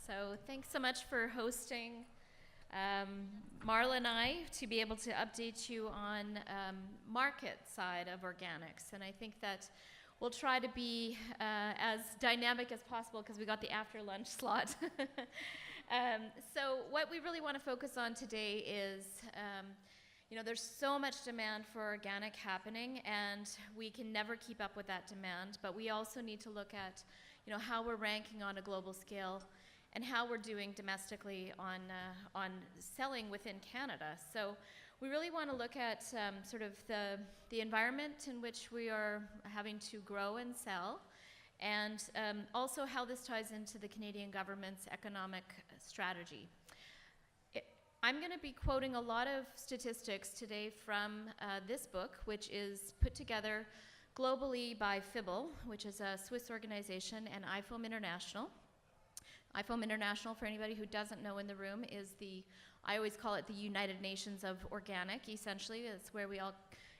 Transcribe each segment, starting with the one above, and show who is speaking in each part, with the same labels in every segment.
Speaker 1: So thanks so much for hosting Marla and I to be able to update you on market side of organics. And I think that we'll try to be as dynamic as possible because we got the after lunch slot. So what we really want to focus on today is there's so much demand for organic happening, and we can never keep up with that demand, but we also need to look at how we're ranking on a global scale and how we're doing domestically on selling within Canada. So we really want to look at sort of the environment in which we are having to grow and sell, and also how this ties into the Canadian government's economic strategy. I'm going to be quoting a lot of statistics today from this book, which is put together globally by FIBL, which is a Swiss organization, and IFOAM International. IFOAM International, for anybody who doesn't know in the room, is I always call it the United Nations of Organic, essentially. It's where we all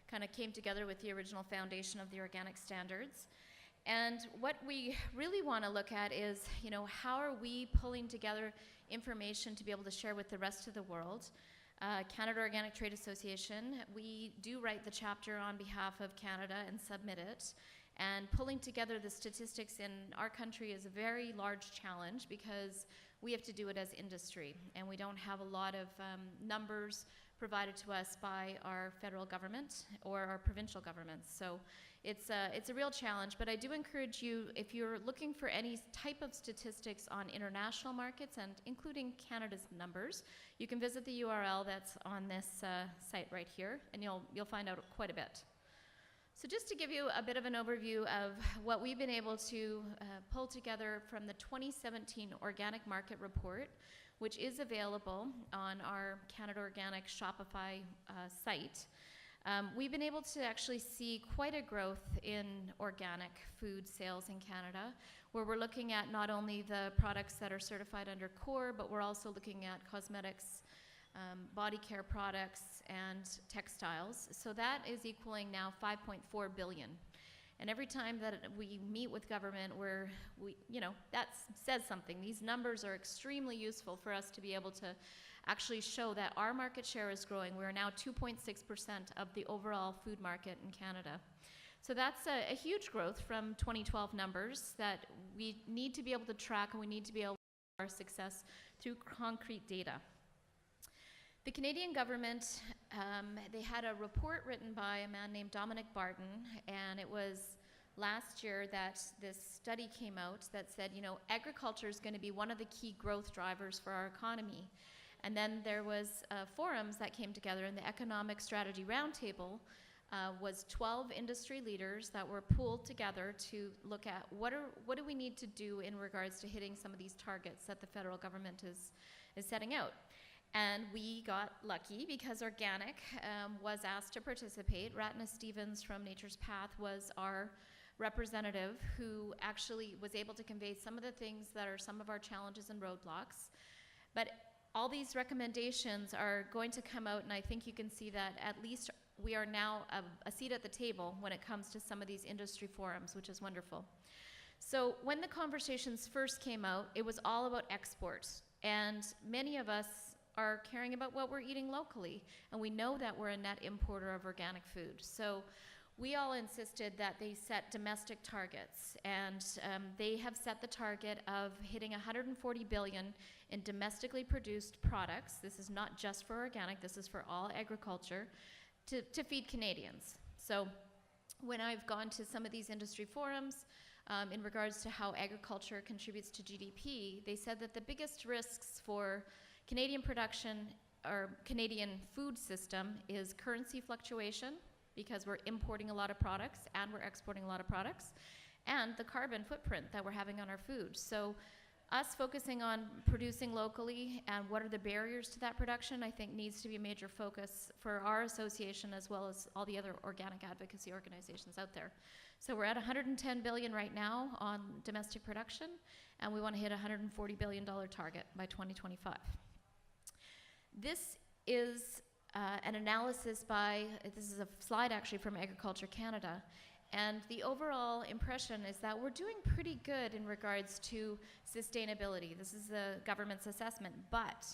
Speaker 1: kind of came together with the original foundation of the organic standards. And what we really want to look at is, how are we pulling together information to be able to share with the rest of the world? Canada Organic Trade Association, we do write the chapter on behalf of Canada and submit it. And pulling together the statistics in our country is a very large challenge because we have to do it as industry, and we don't have a lot of numbers provided to us by our federal government or our provincial governments. So it's a real challenge, but I do encourage you, if you're looking for any type of statistics on international markets and including Canada's numbers, you can visit the URL that's on this site right here, and you'll find out quite a bit. So just to give you a bit of an overview of what we've been able to pull together from the 2017 Organic Market Report, which is available on our Canada Organic Shopify site, we've been able to actually see quite a growth in organic food sales in Canada, where we're looking at not only the products that are certified under CORE, but we're also looking at cosmetics, body care products, and textiles. So that is equaling now 5.4 billion. And every time that we meet with government, that says something. These numbers are extremely useful for us to be able to actually show that our market share is growing. We're now 2.6% of the overall food market in Canada. So that's a huge growth from 2012 numbers that we need to be able to track, and we need to be able to our success through concrete data. The Canadian government, they had a report written by a man named Dominic Barton, and it was last year that this study came out that said, agriculture is going to be one of the key growth drivers for our economy. And then there was forums that came together, and the Economic Strategy Roundtable was 12 industry leaders that were pooled together to look at what do we need to do in regards to hitting some of these targets that the federal government is setting out. And we got lucky because organic was asked to participate. Ratna Stevens from Nature's Path was our representative who actually was able to convey some of the things that are some of our challenges and roadblocks. But all these recommendations are going to come out, and I think you can see that at least we are now a seat at the table when it comes to some of these industry forums, which is wonderful. So when the conversations first came out, it was all about exports. And many of us are caring about what we're eating locally, and we know that we're a net importer of organic food. So we all insisted that they set domestic targets, and they have set the target of hitting 140 billion in domestically produced products. This is not just for organic, this is for all agriculture, to feed Canadians. So when I've gone to some of these industry forums in regards to how agriculture contributes to GDP, they said that the biggest risks for Canadian production or Canadian food system is currency fluctuation, because we're importing a lot of products and we're exporting a lot of products, and the carbon footprint that we're having on our food. So us focusing on producing locally and what are the barriers to that production, I think needs to be a major focus for our association as well as all the other organic advocacy organizations out there. So we're at 110 billion right now on domestic production, and we want to hit a $140 billion target by 2025. This is an analysis this is a slide actually from Agriculture Canada, And the overall impression is that we're doing pretty good in regards to sustainability. This is the government's assessment, but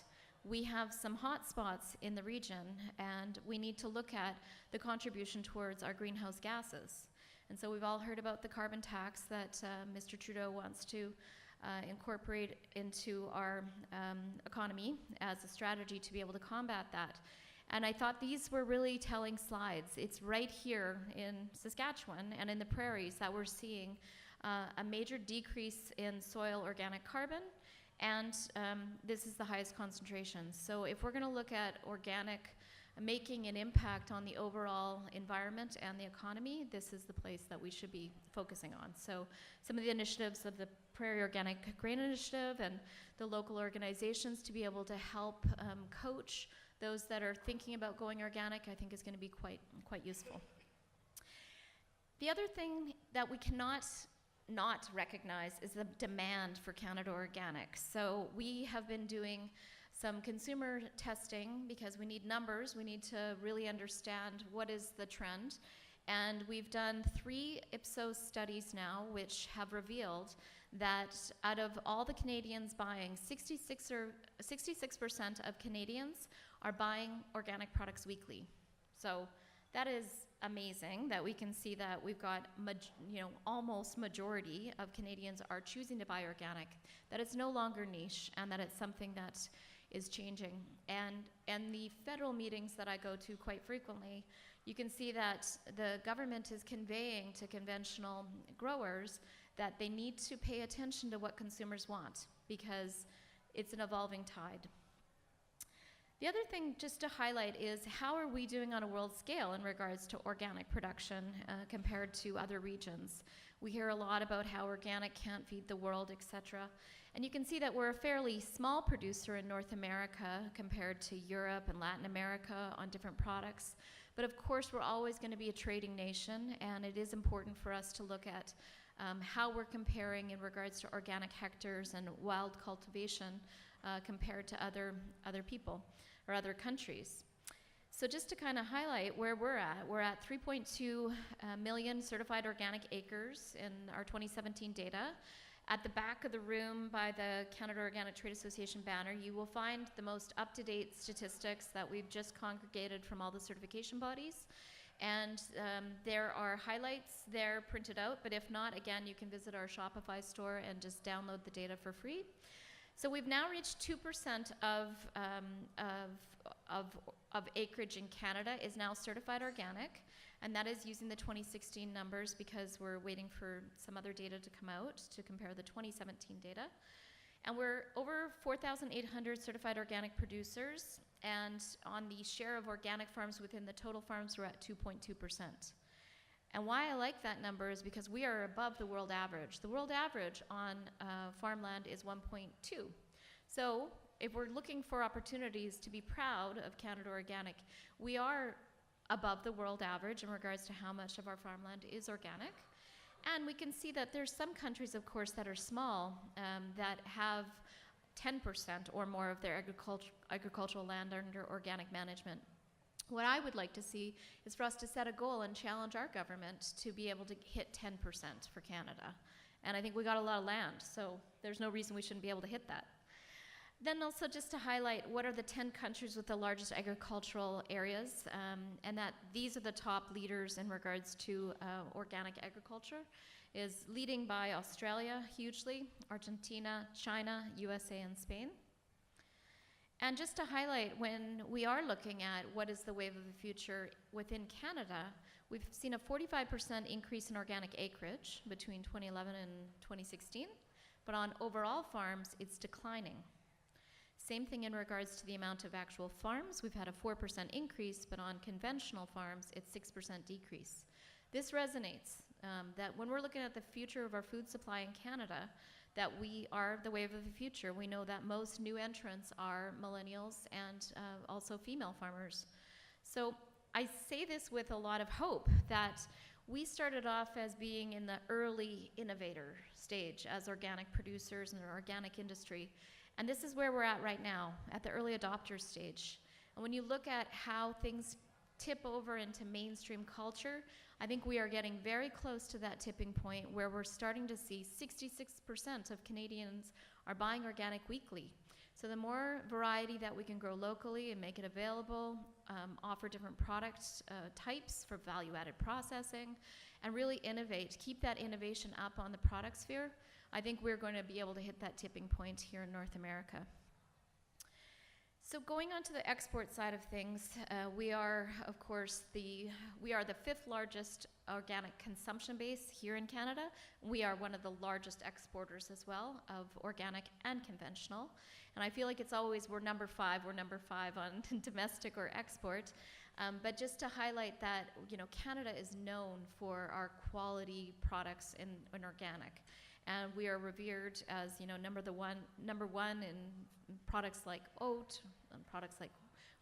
Speaker 1: we have some hot spots in the region, and we need to look at the contribution towards our greenhouse gases. And so we've all heard about the carbon tax that Mr. Trudeau wants to incorporate into our economy as a strategy to be able to combat that. And I thought these were really telling slides. It's right here in Saskatchewan and in the prairies that we're seeing a major decrease in soil organic carbon, and this is the highest concentration. So if we're going to look at organic making an impact on the overall environment and the economy, this is the place that we should be focusing on. So some of the initiatives of the Prairie Organic Grain Initiative and the local organizations to be able to help coach those that are thinking about going organic, I think is going to be quite useful. The other thing that we cannot not recognize is the demand for Canada Organic. So we have been doing some consumer testing because we need numbers. We need to really understand what is the trend. And we've done 3 Ipsos studies now, which have revealed that out of all the Canadians buying, 66% of Canadians are buying organic products weekly. So that is amazing that we can see that we've got almost majority of Canadians are choosing to buy organic, that it's no longer niche, and that it's something that is changing. And the federal meetings that I go to quite frequently, you can see that the government is conveying to conventional growers that they need to pay attention to what consumers want because it's an evolving tide. The other thing just to highlight is how are we doing on a world scale in regards to organic production compared to other regions. We hear a lot about how organic can't feed the world, etc. And you can see that we're a fairly small producer in North America compared to Europe and Latin America on different products. But of course, we're always going to be a trading nation, and it is important for us to look at how we're comparing in regards to organic hectares and wild cultivation compared to other people or other countries. So just to kind of highlight where we're at 3.2 million certified organic acres in our 2017 data. At the back of the room by the Canada Organic Trade Association banner, you will find the most up-to-date statistics that we've just congregated from all the certification bodies. And there are highlights there printed out, but if not, again, you can visit our Shopify store and just download the data for free. So we've now reached 2% of acreage in Canada is now certified organic, and that is using the 2016 numbers because we're waiting for some other data to come out to compare the 2017 data. And we're over 4,800 certified organic producers, and on the share of organic farms within the total farms, we're at 2.2%. And why I like that number is because we are above the world average. The world average on farmland is 1.2. So if we're looking for opportunities to be proud of Canada Organic, we are above the world average in regards to how much of our farmland is organic. And we can see that there's some countries, of course, that are small that have 10% or more of their agricultural land under organic management. What I would like to see is for us to set a goal and challenge our government to be able to hit 10% for Canada. And I think we got a lot of land, so there's no reason we shouldn't be able to hit that. Then also just to highlight what are the 10 countries with the largest agricultural areas, and that these are the top leaders in regards to organic agriculture, is leading by Australia hugely, Argentina, China, USA, and Spain. And just to highlight, when we are looking at what is the wave of the future within Canada, we've seen a 45% increase in organic acreage between 2011 and 2016, but on overall farms, it's declining. Same thing in regards to the amount of actual farms. We've had a 4% increase, but on conventional farms, it's 6% decrease. This resonates, that when we're looking at the future of our food supply in Canada, that we are the wave of the future. We know that most new entrants are millennials and also female farmers. So I say this with a lot of hope that we started off as being in the early innovator stage as organic producers in our organic industry. And this is where we're at right now, at the early adopter stage. And when you look at how things tip over into mainstream culture, I think we are getting very close to that tipping point where we're starting to see 66% of Canadians are buying organic weekly. So the more variety that we can grow locally and make it available, offer different product types for value-added processing, and really innovate, keep that innovation up on the product sphere, I think we're going to be able to hit that tipping point here in North America. So going on to the export side of things, we are, of course, the 5th largest organic consumption base here in Canada. We are one of the largest exporters as well of organic and conventional. And I feel like it's always, we're number 5 on domestic or export. But just to highlight that, Canada is known for our quality products in organic. And we are revered as, number one in products like oat, and products like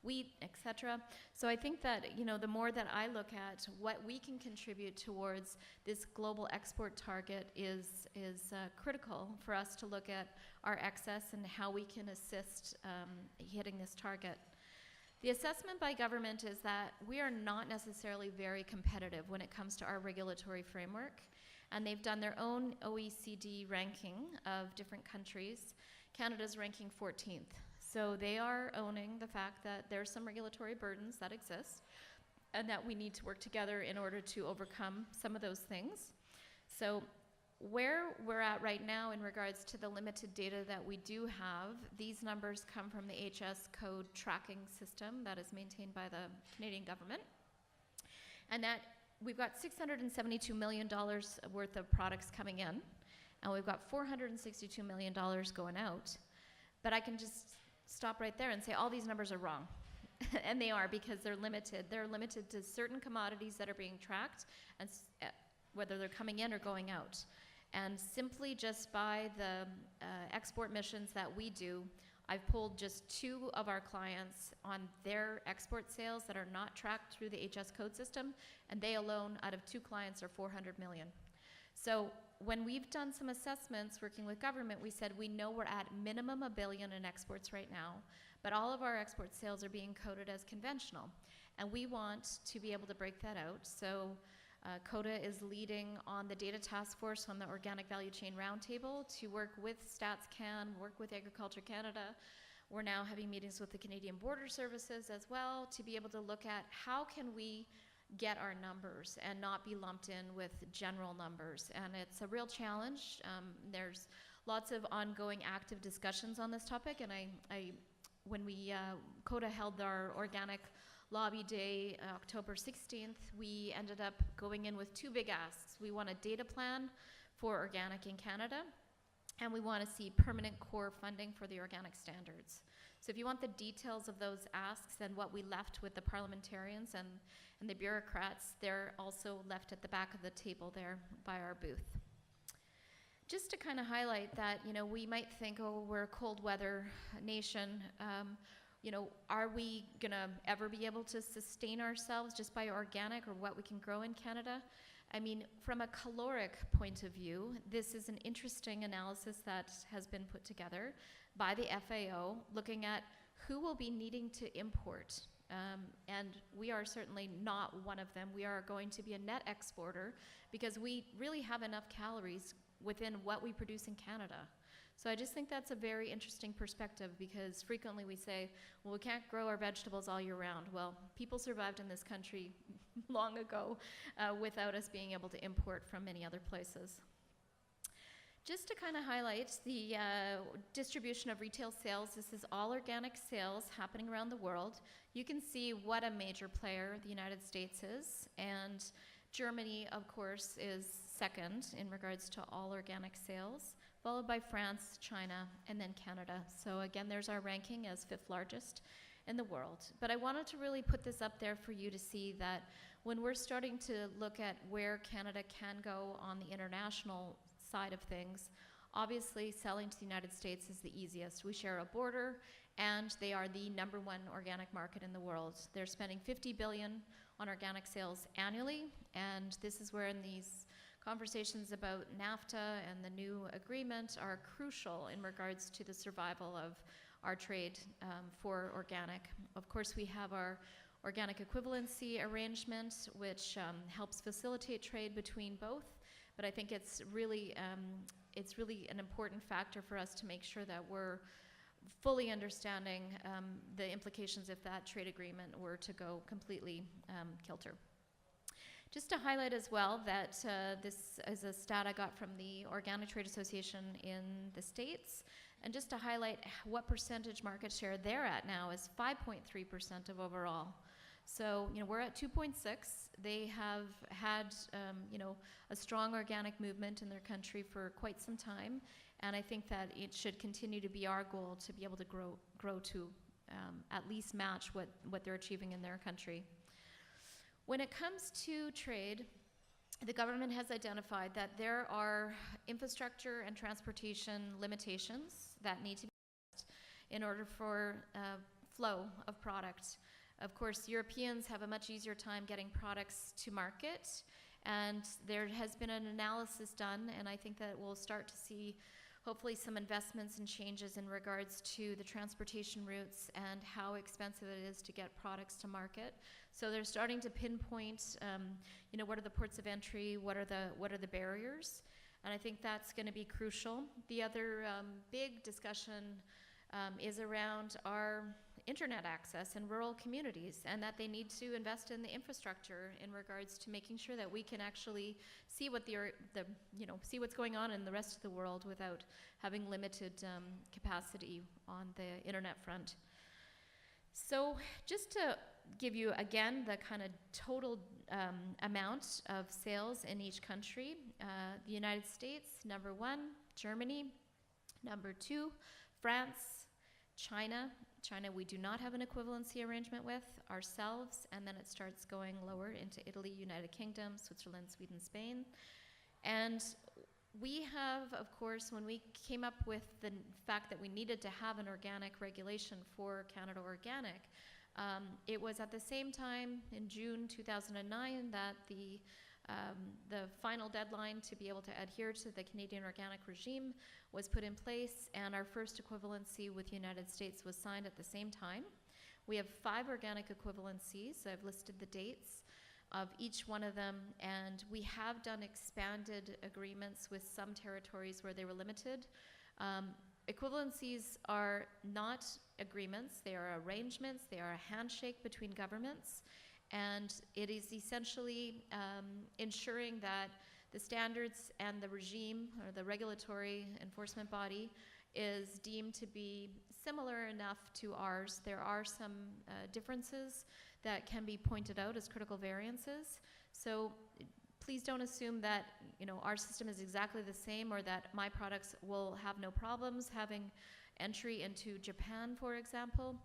Speaker 1: wheat, etc. So I think that, the more that I look at what we can contribute towards this global export target is critical for us to look at our excess and how we can assist hitting this target. The assessment by government is that we are not necessarily very competitive when it comes to our regulatory framework. And they've done their own OECD ranking of different countries. Canada's ranking 14th. So they are owning the fact that there's some regulatory burdens that exist and that we need to work together in order to overcome some of those things. So where we're at right now in regards to the limited data that we do have, these numbers come from the HS code tracking system that is maintained by the Canadian government. And that we've got $672 million worth of products coming in, and we've got $462 million going out. But I can just stop right there and say all these numbers are wrong. And they are, because they're limited. They're limited to certain commodities that are being tracked, and whether they're coming in or going out. And simply just by the export missions that we do, I've pulled just 2 of our clients on their export sales that are not tracked through the HS code system, and they alone, out of 2 clients, are 400 million. So when we've done some assessments working with government, we said we know we're at minimum $1 billion in exports right now, but all of our export sales are being coded as conventional, and we want to be able to break that out. So CODA is leading on the data task force on the Organic Value Chain Roundtable to work with StatsCan, work with Agriculture Canada. We're now having meetings with the Canadian Border Services as well to be able to look at how can we get our numbers and not be lumped in with general numbers. And it's a real challenge. There's lots of ongoing active discussions on this topic, and when CODA held our organic Lobby Day, October 16th, we ended up going in with 2 big asks. We want a data plan for organic in Canada, and we want to see permanent core funding for the organic standards. So if you want the details of those asks and what we left with the parliamentarians and the bureaucrats, they're also left at the back of the table there by our booth. Just to kind of highlight that, we might think, oh, we're a cold weather nation. Are we going to ever be able to sustain ourselves just by organic or what we can grow in Canada? I mean, from a caloric point of view, this is an interesting analysis that has been put together by the FAO, looking at who will be needing to import. And we are certainly not one of them. We are going to be a net exporter because we really have enough calories within what we produce in Canada. So I just think that's a very interesting perspective, because frequently we say, well, we can't grow our vegetables all year round. Well, people survived in this country long ago without us being able to import from many other places. Just to kind of highlight the distribution of retail sales, this is all organic sales happening around the world. You can see what a major player the United States is, and Germany, of course, is second in regards to all organic sales, followed by France, China, and then Canada. So again, there's our ranking as 5th largest in the world. But I wanted to really put this up there for you to see that when we're starting to look at where Canada can go on the international side of things, obviously selling to the United States is the easiest. We share a border, and they are the #1 organic market in the world. They're spending $50 billion on organic sales annually, and this is where in these conversations about NAFTA and the new agreement are crucial in regards to the survival of our trade for organic. Of course, we have our organic equivalency arrangement, which helps facilitate trade between both. But I think it's really an important factor for us to make sure that we're fully understanding the implications if that trade agreement were to go completely kilter. Just to highlight as well that this is a stat I got from the Organic Trade Association in the States, and just to highlight what percentage market share they're at now is 5.3% of overall. So, we're at 2.6. They have had, a strong organic movement in their country for quite some time, and I think that it should continue to be our goal to be able to grow to at least match what they're achieving in their country. When it comes to trade, the government has identified that there are infrastructure and transportation limitations that need to be addressed in order for flow of product. Of course, Europeans have a much easier time getting products to market, and there has been an analysis done, and I think that we'll start to see hopefully some investments and changes in regards to the transportation routes and how expensive it is to get products to market. So they're starting to pinpoint, what are the ports of entry, what are the barriers, and I think that's going to be crucial. The other big discussion is around our internet access in rural communities, and that they need to invest in the infrastructure in regards to making sure that we can actually see what see what's going on in the rest of the world without having limited capacity on the internet front. So just to give you again the kind of total amount of sales in each country, the United States, number 1, Germany, number 2, France, China, we do not have an equivalency arrangement with ourselves, and then it starts going lower into Italy, United Kingdom, Switzerland, Sweden, Spain. And we have, of course, when we came up with the fact that we needed to have an organic regulation for Canada Organic, it was at the same time in June 2009 that the final deadline to be able to adhere to the Canadian organic regime was put in place, and our first equivalency with the United States was signed at the same time. We have 5 organic equivalencies. I've listed the dates of each one of them, and we have done expanded agreements with some territories where they were limited. Equivalencies are not agreements, they are arrangements, they are a handshake between governments, and it is essentially ensuring that the standards and the regime or the regulatory enforcement body is deemed to be similar enough to ours. There are some differences that can be pointed out as critical variances. So please don't assume that our system is exactly the same, or that my products will have no problems having entry into Japan, for example,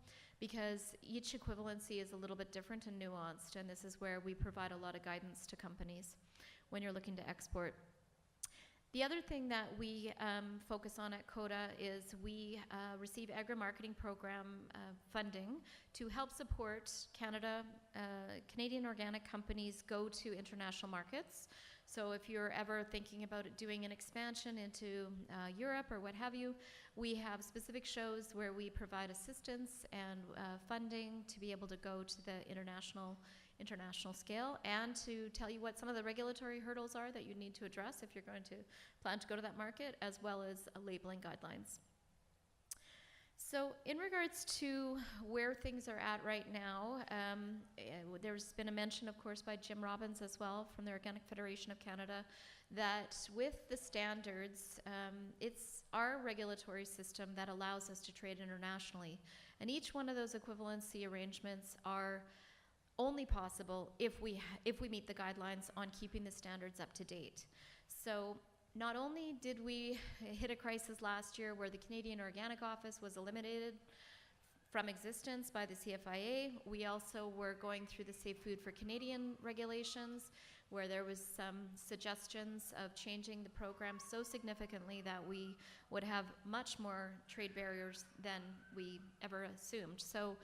Speaker 1: because each equivalency is a little bit different and nuanced, and this is where we provide a lot of guidance to companies when you're looking to export. The other thing that we focus on at CODA is we receive agri-marketing program funding to help support Canadian organic companies go to international markets. So if you're ever thinking about doing an expansion into Europe or what have you, we have specific shows where we provide assistance and funding to be able to go to the international scale, and to tell you what some of the regulatory hurdles are that you need to address if you're going to plan to go to that market, as well as labeling guidelines. So in regards to where things are at right now, there's been a mention, of course, by Jim Robbins as well from the Organic Federation of Canada, that with the standards, it's our regulatory system that allows us to trade internationally. And each one of those equivalency arrangements are only possible if we meet the guidelines on keeping the standards up to date. So not only did we hit a crisis last year where the Canadian Organic Office was eliminated from existence by the CFIA, we also were going through the Safe Food for Canadian regulations, where there was some suggestions of changing the program so significantly that we would have much more trade barriers than we ever assumed. So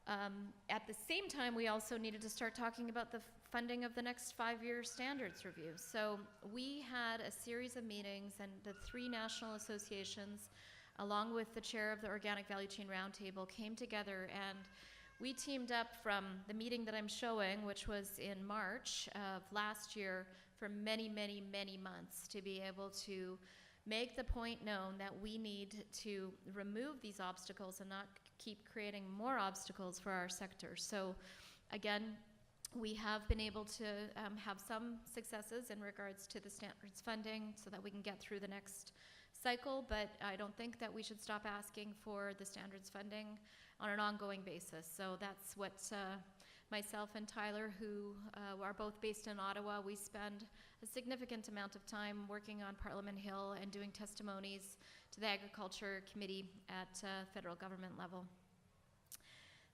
Speaker 1: at the same time, we also needed to start talking about the funding of the next 5-year standards review. So we had a series of meetings, and the 3 national associations, along with the chair of the Organic Value Chain Roundtable, came together, and we teamed up from the meeting that I'm showing, which was in March of last year, for many, many, many months to be able to make the point known that we need to remove these obstacles and not keep creating more obstacles for our sector. So again, we have been able to have some successes in regards to the standards funding so that we can get through the next cycle, but I don't think that we should stop asking for the standards funding on an ongoing basis. So that's what myself and Tyler, who are both based in Ottawa, we spend a significant amount of time working on Parliament Hill and doing testimonies to the Agriculture Committee at federal government level.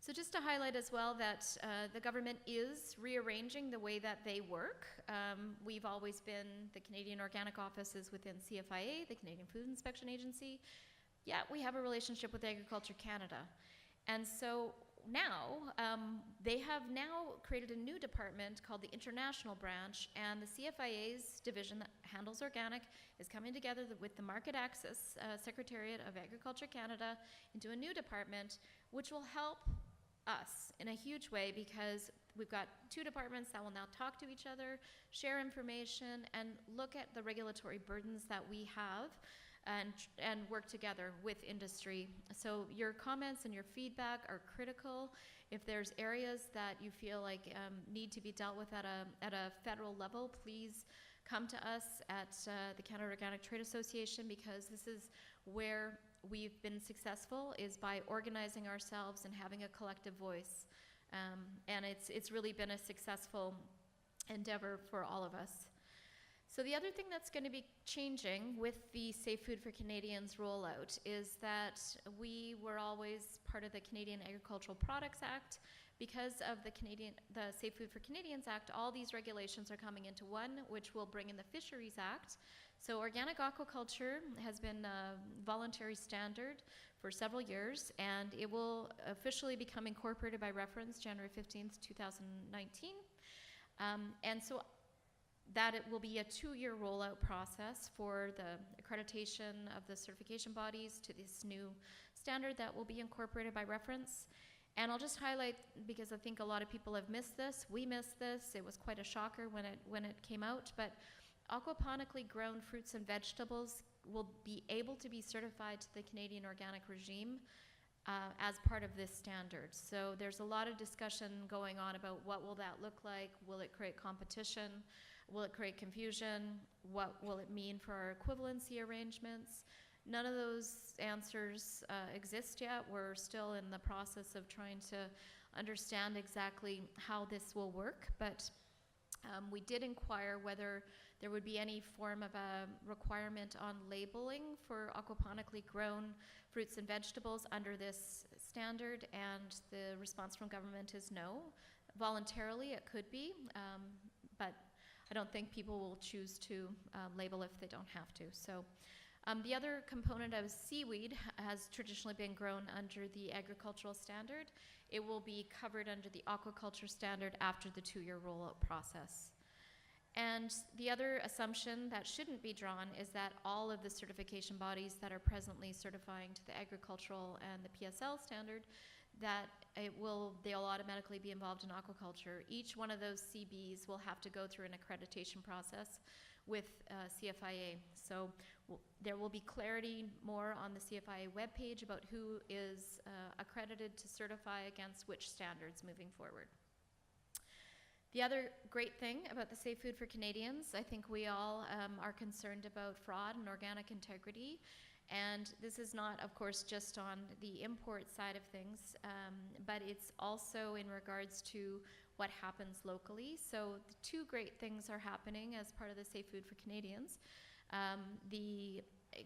Speaker 1: So just to highlight as well that the government is rearranging the way that they work. We've always been, the Canadian Organic Office is within CFIA, the Canadian Food Inspection Agency. Yeah, we have a relationship with Agriculture Canada. And so now, they have now created a new department called the International Branch, and the CFIA's division that handles organic is coming together with the Market Access Secretariat of Agriculture Canada into a new department, which will help us in a huge way because we've got two departments that will now talk to each other, share information, and look at the regulatory burdens that we have and work together with industry. So your comments and your feedback are critical. If there's areas that you feel like need to be dealt with at a federal level, please come to us at the Canada Organic Trade Association, because this is where we've been successful, is by organizing ourselves and having a collective voice. And it's really been a successful endeavor for all of us. So the other thing that's going to be changing with the Safe Food for Canadians rollout is that we were always part of the Canadian Agricultural Products Act. Because of the Safe Food for Canadians Act, all these regulations are coming into one, which will bring in the Fisheries Act. So organic aquaculture has been a voluntary standard for several years, and it will officially become incorporated by reference January 15th, 2019. And so that it will be a 2-year rollout process for the accreditation of the certification bodies to this new standard that will be incorporated by reference. And I'll just highlight, because I think a lot of people have missed this. We missed this. It was quite a shocker when it came out. But aquaponically grown fruits and vegetables will be able to be certified to the Canadian organic regime as part of this standard. So there's a lot of discussion going on about what will that look like. Will it create competition? Will it create confusion? What will it mean for our equivalency arrangements? None of those answers exist yet. We're still in the process of trying to understand exactly how this will work, but we did inquire whether there would be any form of a requirement on labeling for aquaponically grown fruits and vegetables under this standard, and the response from government is no. Voluntarily it could be, but I don't think people will choose to label if they don't have to. So the other component of seaweed has traditionally been grown under the agricultural standard. It will be covered under the aquaculture standard after the 2-year rollout process. And the other assumption that shouldn't be drawn is that all of the certification bodies that are presently certifying to the agricultural and the PSL standard, that they'll automatically be involved in aquaculture. Each one of those CBs will have to go through an accreditation process with CFIA. So there will be clarity more on the CFIA webpage about who is accredited to certify against which standards moving forward. The other great thing about the Safe Food for Canadians, I think we all are concerned about fraud and organic integrity. And this is not, of course, just on the import side of things, but it's also in regards to what happens locally. So the two great things are happening as part of the Safe Food for Canadians. The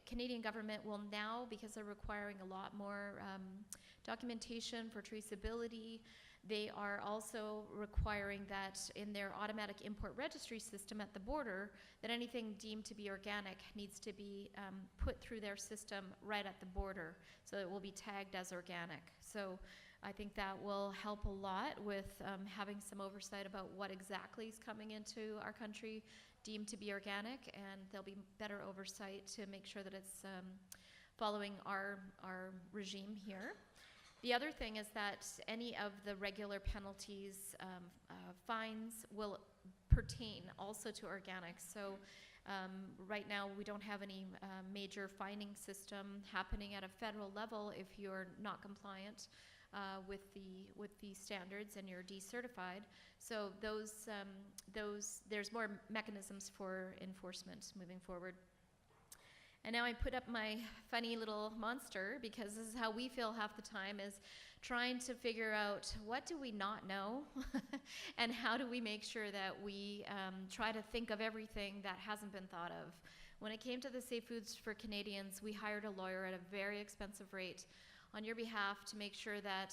Speaker 1: Canadian government will now, because they're requiring a lot more documentation for traceability, they are also requiring that in their automatic import registry system at the border, that anything deemed to be organic needs to be put through their system right at the border, so it will be tagged as organic. So I think that will help a lot with having some oversight about what exactly is coming into our country deemed to be organic, and there'll be better oversight to make sure that it's following our regime here. The other thing is that any of the regular penalties, fines will pertain also to organics. So right now we don't have any major fining system happening at a federal level if you're not compliant with the standards and you're decertified. So there's more mechanisms for enforcement moving forward. And now I put up my funny little monster, because this is how we feel half the time, is trying to figure out what do we not know and how do we make sure that we try to think of everything that hasn't been thought of. When it came to the Safe Foods for Canadians, we hired a lawyer at a very expensive rate on your behalf to make sure that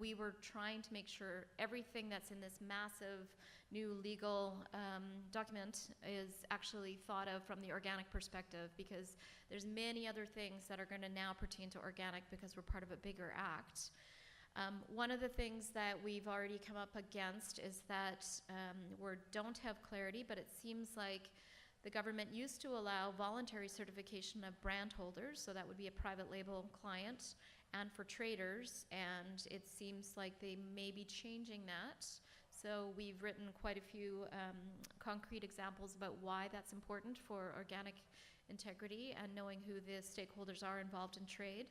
Speaker 1: we were trying to make sure everything that's in this massive new legal document is actually thought of from the organic perspective, because there's many other things that are going to now pertain to organic because we're part of a bigger act. One of the things that we've already come up against is that we don't have clarity, but it seems like the government used to allow voluntary certification of brand holders, so that would be a private label client, and for traders, and it seems like they may be changing that. So we've written quite a few concrete examples about why that's important for organic integrity and knowing who the stakeholders are involved in trade.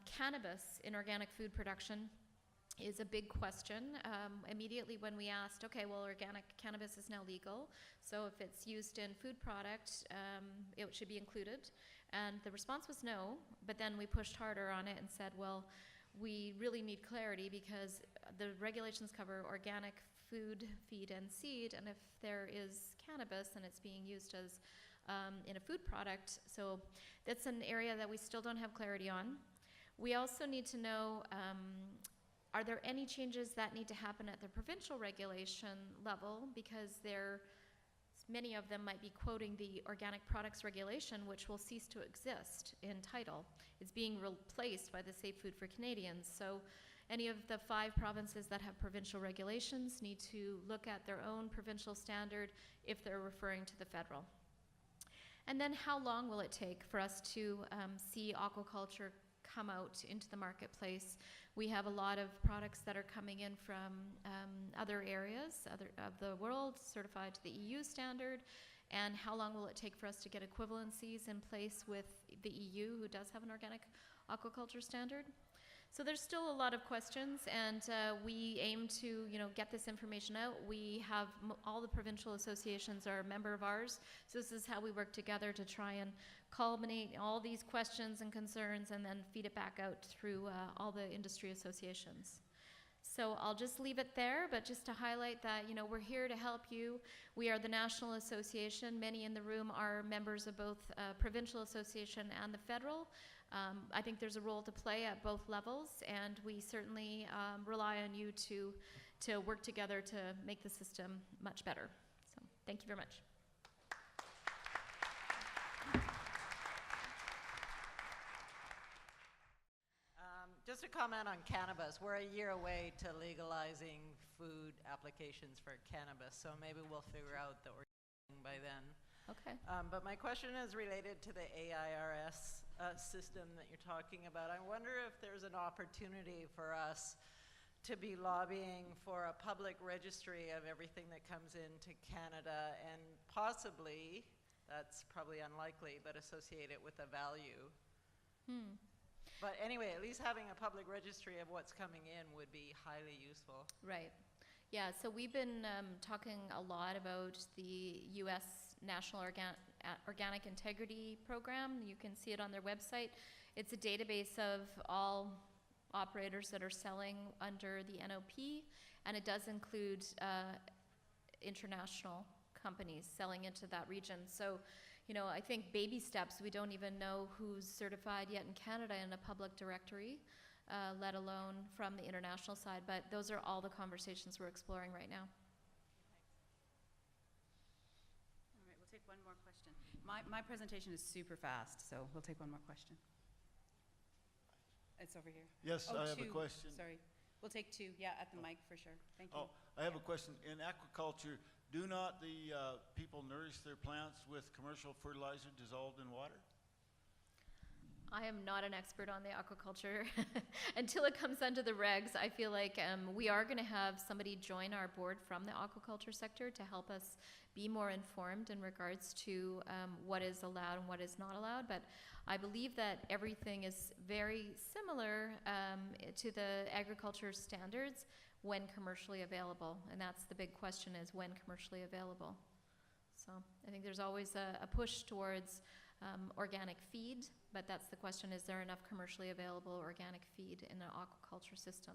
Speaker 1: Cannabis in organic food production is a big question. Immediately when we asked, okay, well, organic cannabis is now legal, so if it's used in food product, it should be included. And the response was no, but then we pushed harder on it and said, well, we really need clarity because the regulations cover organic food, feed, and seed, and if there is cannabis and it's being used as in a food product, so that's an area that we still don't have clarity on. We also need to know, are there any changes that need to happen at the provincial regulation level, because many of them might be quoting the organic products regulation, which will cease to exist in title. It's being replaced by the Safe Food for Canadians. So any of the 5 provinces that have provincial regulations need to look at their own provincial standard if they're referring to the federal. And then how long will it take for us to see aquaculture come out into the marketplace? We have a lot of products that are coming in from other areas of the world, certified to the EU standard, and how long will it take for us to get equivalencies in place with the EU, who does have an organic aquaculture standard? So there's still a lot of questions, and we aim to, get this information out. We have all the provincial associations are a member of ours, so this is how we work together to try and culminate all these questions and concerns and then feed it back out through all the industry associations. So I'll just leave it there, but just to highlight that, we're here to help you. We are the National Association. Many in the room are members of both provincial association and the federal. I think there's a role to play at both levels, and we certainly rely on you to work together to make the system much better. So thank you very much.
Speaker 2: Just a comment on cannabis. We're a year away to legalizing food applications for cannabis, so maybe we'll figure out the organizing by then.
Speaker 1: Okay.
Speaker 2: But my question is related to the AIRS system that you're talking about. I wonder if there's an opportunity for us to be lobbying for a public registry of everything that comes into Canada, and possibly, that's probably unlikely, but associate it with a value. But anyway, at least having a public registry of what's coming in would be highly useful.
Speaker 1: Right. Yeah, so we've been talking a lot about the U.S. National Organic Integrity Program. You can see it on their website. It's a database of all operators that are selling under the NOP, and it does include international companies selling into that region. So, I think baby steps. We don't even know who's certified yet in Canada in a public directory, let alone from the international side. But those are all the conversations we're exploring right now.
Speaker 3: All right, we'll take one more question. My presentation is super fast, so we'll take one more question. It's over here.
Speaker 4: Yes, I have a
Speaker 3: 2.
Speaker 4: question.
Speaker 3: Sorry. We'll take 2. Yeah, at the mic for sure. Thank you.
Speaker 4: I have a question. In aquaculture, do not the people nourish their plants with commercial fertilizer dissolved in water?
Speaker 1: I am not an expert on the aquaculture. Until it comes under the regs, I feel like we are going to have somebody join our board from the aquaculture sector to help us be more informed in regards to what is allowed and what is not allowed. But I believe that everything is very similar to the agriculture standards when commercially available. And that's the big question, is when commercially available. So I think there's always a push towards organic feed, but that's the question, is there enough commercially available organic feed in an aquaculture system?